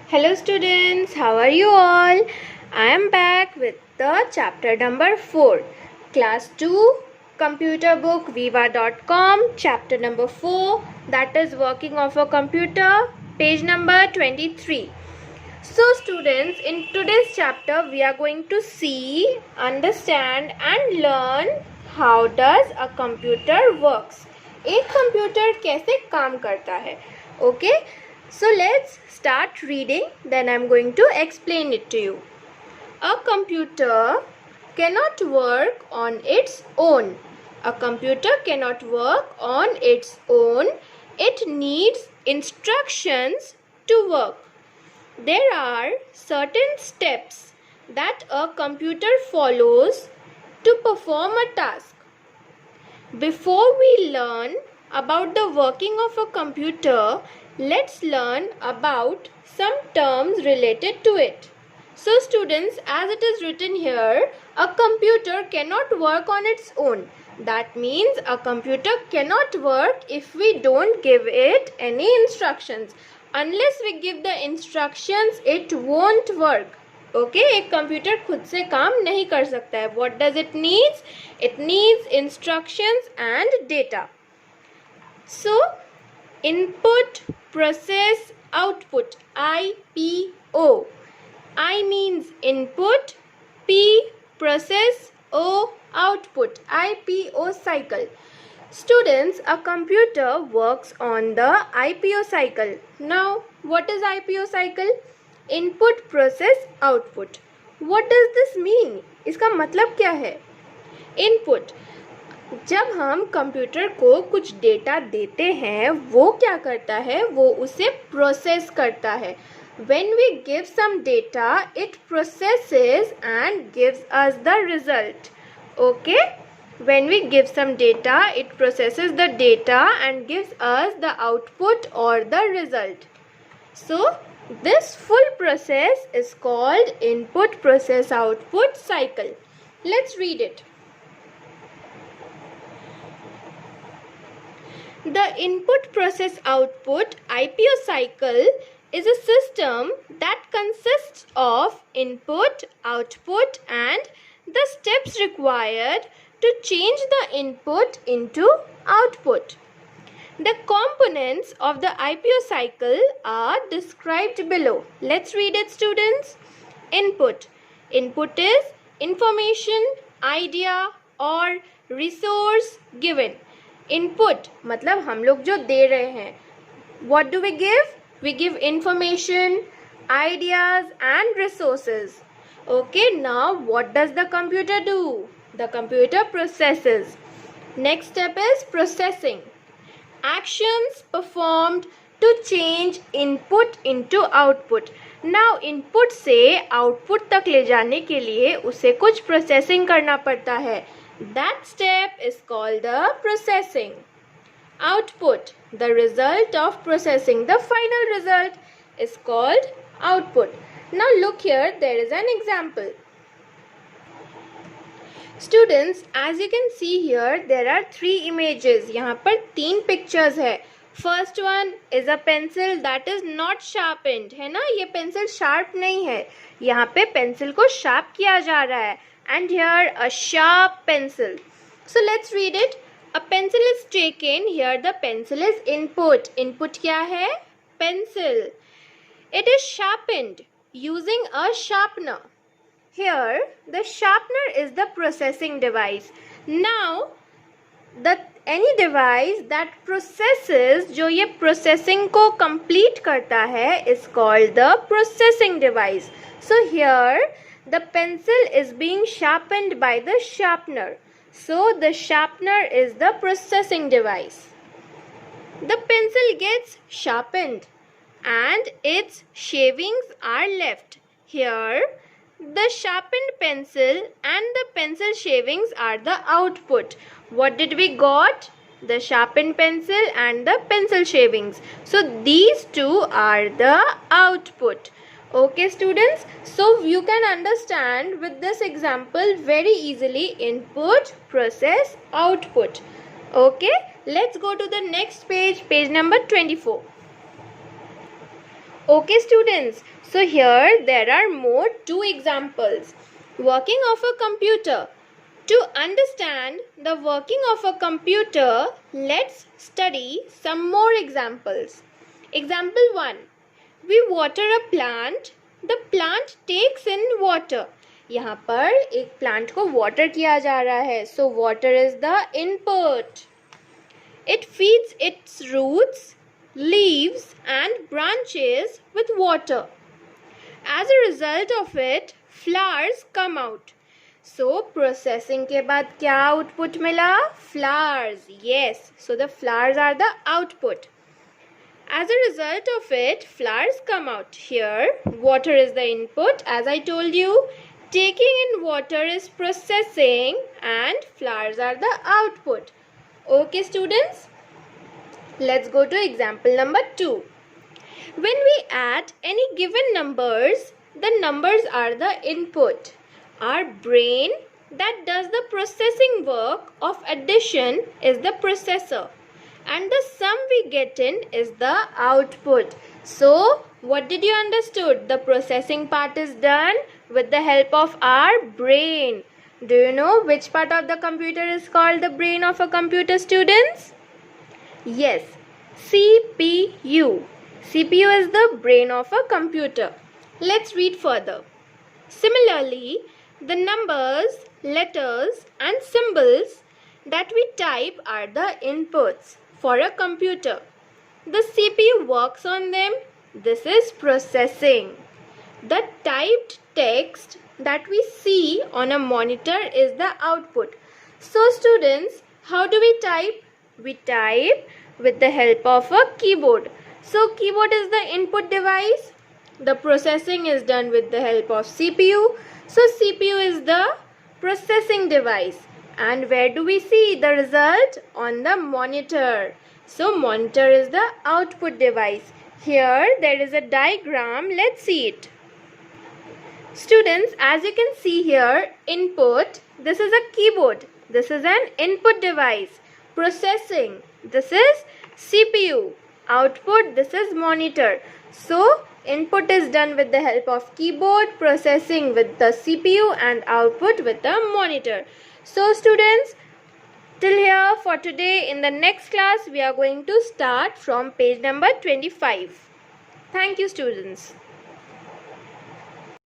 Hello students, how are you all? I am back with the chapter number 4, Class 2, computer book viva.com, chapter number 4, that is working of a computer, page number 23. So students, in today's chapter we are going to see, understand and learn how does a computer works. एक computer कैसे काम करता है. Okay, so let's start reading, then I'm going to explain it to you. A computer cannot work on its own. A computer cannot work on its own. It needs instructions to work. There are certain steps that a computer follows to perform a task. Before we learn about the working of a computer, let's learn about some terms related to it. So students, as it is written here, a computer cannot work on its own. That means a computer cannot work if we don't give it any instructions. Unless we give the instructions, it won't work. Okay, एक computer खुद से काम नहीं कर सकता है. What does it needs? It needs instructions and data. So, input, process, output, IPO. I means input, P, process, O, output, IPO cycle. Students, a computer works on the IPO cycle. Now, what is IPO cycle? Input, process, output. What does this mean? इसका मतलब क्या है? Input, जब हम computer को कुछ data देते हैं, वो क्या करता है? वो उसे प्रोसेस करता है. When we give some data, it processes and gives us the result. Okay? When we give some data, it processes the data and gives us the output or the result. So, this full process is called input, process, output cycle. Let's read it. The input, process, output IPO cycle is a system that consists of input, output and the steps required to change the input into output. The components of the IPO cycle are described below. Let's read it, students. Input. Input is information, idea or resource given. Input मतलब हम लोग जो दे रहे हैं. What do we give? We give information, ideas and resources. Okay, now what does the computer do? The computer processes. Next step is processing. Actions performed to change input into output. Now input से output तक ले जाने के लिए उसे कुछ processing करना पड़ता है. That step is called the processing. Output, the result of processing, the final result is called output. Now look here, there is an example. Students, as you can see here, there are 3 images. यहाँ पर 3 pictures है. First one is a pencil that is not sharpened. है ना, ये pencil sharp नहीं है. यहाँ पे pencil को sharp किया जा रहा है. And here a sharp pencil. So let's read it. A pencil is taken. Here the pencil is input. Input क्या है? Pencil. It is sharpened using a sharpener. Here, the sharpener is the processing device. Now, any device that processes, जो ये processing को complete करता है, is called the processing device. So here, the pencil is being sharpened by the sharpener. So the sharpener is the processing device. The pencil gets sharpened and its shavings are left. Here, the sharpened pencil and the pencil shavings are the output. What did we got? The sharpened pencil and the pencil shavings. So these two are the output. Okay students, so you can understand with this example very easily input, process, output. Okay, let's go to the next page, page number 24. Okay students, so here there are more two examples. Working of a computer. To understand the working of a computer, let's study some more examples. Example 1. We water a plant. The plant takes in water. यहाँ पर एक plant को water किया जा रहा है. So water is the input. It feeds its roots, leaves and branches with water. As a result of it, flowers come out. So processing के बाद क्या output मिला? Flowers. Yes. So the flowers are the output. As a result of it, flowers come out. Here, water is the input. As I told you, taking in water is processing and flowers are the output. Okay students, let's go to example number 2. When we add any given numbers, the numbers are the input. Our brain that does the processing work of addition is the processor. And the sum we get in is the output. So, what did you understood? The processing part is done with the help of our brain. Do you know which part of the computer is called the brain of a computer, students? Yes, CPU. CPU is the brain of a computer. Let's read further. Similarly, the numbers, letters and symbols that we type are the inputs for a computer. The CPU works on them. This is processing. The typed text that we see on a monitor is the output. So students, how do we type? We type with the help of a keyboard. So keyboard is the input device. The processing is done with the help of CPU. So CPU is the processing device. And where do we see the result? On the monitor. So monitor is the output device. Here there is a diagram. Let's see it. Students, as you can see here, input, this is a keyboard. This is an input device. Processing, this is CPU. Output, this is monitor. So input is done with the help of keyboard, processing with the CPU and output with the monitor. So students, till here for today. In the next class, we are going to start from page number 25. Thank you students.